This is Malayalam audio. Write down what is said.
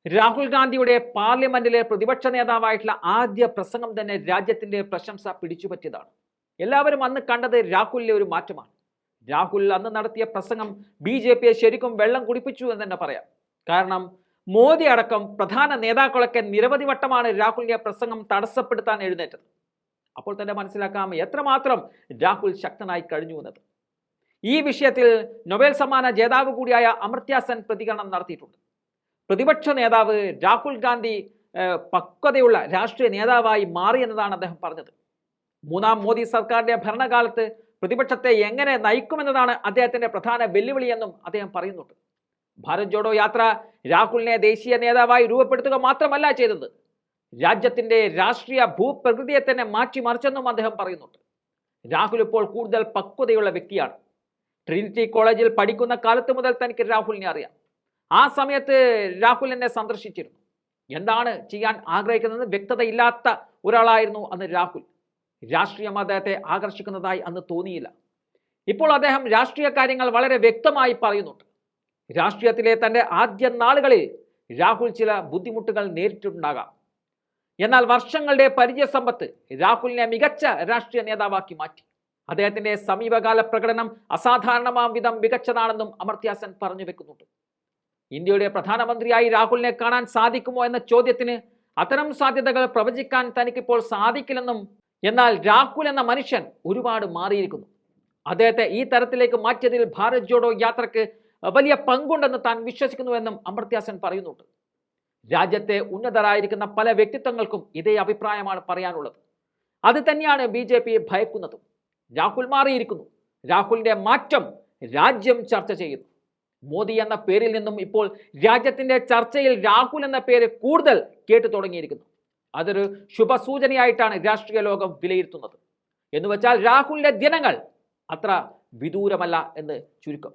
രാഹുൽ ഗാന്ധിയുടെ പാർലമെന്റിലെ പ്രതിപക്ഷ നേതാവായിട്ടുള്ള ആദ്യ പ്രസംഗം തന്നെ രാജ്യത്തിന്റെ പ്രശംസ പിടിച്ചുപറ്റിയതാണ്. എല്ലാവരും അന്ന് കണ്ടത് രാഹുലിലെ ഒരു മാറ്റമാണ്. രാഹുൽ അന്ന് നടത്തിയ പ്രസംഗം BJPയെ ശരിക്കും വെള്ളം കുടിപ്പിച്ചു എന്ന് തന്നെ പറയാം. കാരണം മോദി അടക്കം പ്രധാന നേതാക്കളൊക്കെ നിരവധി വട്ടമാണ് രാഹുലിന്റെ പ്രസംഗം തടസ്സപ്പെടുത്താൻ എഴുന്നേറ്റത്. അപ്പോൾ തന്നെ മനസ്സിലാക്കാം എത്രമാത്രം രാഹുൽ ശക്തനായി കഴിഞ്ഞു എന്നത്. ഈ വിഷയത്തിൽ നൊബേൽ സമ്മാന ജേതാവ് കൂടിയായ അമർത്യ സെൻ പ്രതികരണം നടത്തിയിട്ടുണ്ട്. പ്രതിപക്ഷ നേതാവ് രാഹുൽ ഗാന്ധി പക്വതയുള്ള രാഷ്ട്രീയ നേതാവായി മാറി എന്നതാണ് അദ്ദേഹം പറഞ്ഞത്. മൂന്നാം മോദി സർക്കാരിന്റെ ഭരണകാലത്ത് പ്രതിപക്ഷത്തെ എങ്ങനെ നയിക്കുമെന്നതാണ് അദ്ദേഹത്തിന്റെ പ്രധാന വെല്ലുവിളിയെന്നും അദ്ദേഹം പറയുന്നുണ്ട്. ഭാരത് ജോഡോ യാത്ര രാഹുലിനെ ദേശീയ നേതാവായി രൂപപ്പെടുത്തുക മാത്രമല്ല ചെയ്തത്, രാജ്യത്തിന്റെ രാഷ്ട്രീയ ഭൂപ്രകൃതിയെ തന്നെ മാറ്റിമറിച്ചെന്നും അദ്ദേഹം പറയുന്നുണ്ട്. രാഹുൽ ഇപ്പോൾ കൂടുതൽ പക്വതയുള്ള വ്യക്തിയാണ്. ട്രിനിറ്റി കോളേജിൽ പഠിക്കുന്ന കാലത്ത് മുതൽ തനിക്ക് രാഹുലിനെ അറിയാം. ആ സമയത്ത് രാഹുൽ എന്നെ സന്ദർശിച്ചിരുന്നു. എന്താണ് ചെയ്യാൻ ആഗ്രഹിക്കുന്നതെന്ന് വ്യക്തതയില്ലാത്ത ഒരാളായിരുന്നു അന്ന് രാഹുൽ. രാഷ്ട്രീയം അദ്ദേഹത്തെ ആകർഷിക്കുന്നതായി അന്ന് തോന്നിയില്ല. ഇപ്പോൾ അദ്ദേഹം രാഷ്ട്രീയ കാര്യങ്ങൾ വളരെ വ്യക്തമായി പറയുന്നുണ്ട്. രാഷ്ട്രീയത്തിലെ തൻ്റെ ആദ്യ നാളുകളിൽ രാഹുൽ ചില ബുദ്ധിമുട്ടുകൾ നേരിട്ടിട്ടുണ്ടാകാം. എന്നാൽ വർഷങ്ങളുടെ പരിചയസമ്പത്ത് രാഹുലിനെ മികച്ച രാഷ്ട്രീയ നേതാവാക്കി മാറ്റി. അദ്ദേഹത്തിന്റെ സമീപകാല പ്രകടനം അസാധാരണമാം വിധം മികച്ചതാണെന്നും അമർത്യ സെൻ പറഞ്ഞു വെക്കുന്നുണ്ട്. ഇന്ത്യയുടെ പ്രധാനമന്ത്രിയായി രാഹുലിനെ കാണാൻ സാധിക്കുമോ എന്ന ചോദ്യത്തിന് അത്തരം സാധ്യതകൾ പ്രവചിക്കാൻ തനിക്കിപ്പോൾ സാധിക്കില്ലെന്നും, എന്നാൽ രാഹുൽ എന്ന മനുഷ്യൻ ഒരുപാട് മാറിയിരിക്കുന്നു. അദ്ദേഹത്തെ ഈ തരത്തിലേക്ക് മാറ്റിയതിൽ ഭാരത് ജോഡോ യാത്രക്ക് വലിയ പങ്കുണ്ടെന്ന് താൻ വിശ്വസിക്കുന്നുവെന്നും അമർത്യ സെൻ പറയുന്നുണ്ട്. രാജ്യത്തെ ഉന്നതരായിരിക്കുന്ന പല വ്യക്തിത്വങ്ങൾക്കും ഇതേ അഭിപ്രായമാണ് പറയാനുള്ളത്. അത് തന്നെയാണ് BJPയെ ഭയക്കുന്നതും. രാഹുൽ മാറിയിരിക്കുന്നു. രാഹുലിന്റെ മാറ്റം രാജ്യം ചർച്ച ചെയ്യുന്നു. മോദി എന്ന പേരിൽ നിന്നും ഇപ്പോൾ രാജ്യത്തിന്റെ ചർച്ചയിൽ രാഹുൽ എന്ന പേര് കൂടുതൽ കേട്ടു തുടങ്ങിയിരിക്കുന്നു. അതൊരു ശുഭസൂചനയായിട്ടാണ് രാഷ്ട്രീയ ലോകം വിലയിരുത്തുന്നത്. എന്നുവെച്ചാൽ രാഹുലിന്റെ ദിനങ്ങൾ അത്ര വിദൂരമല്ല എന്ന് ചുരുക്കം.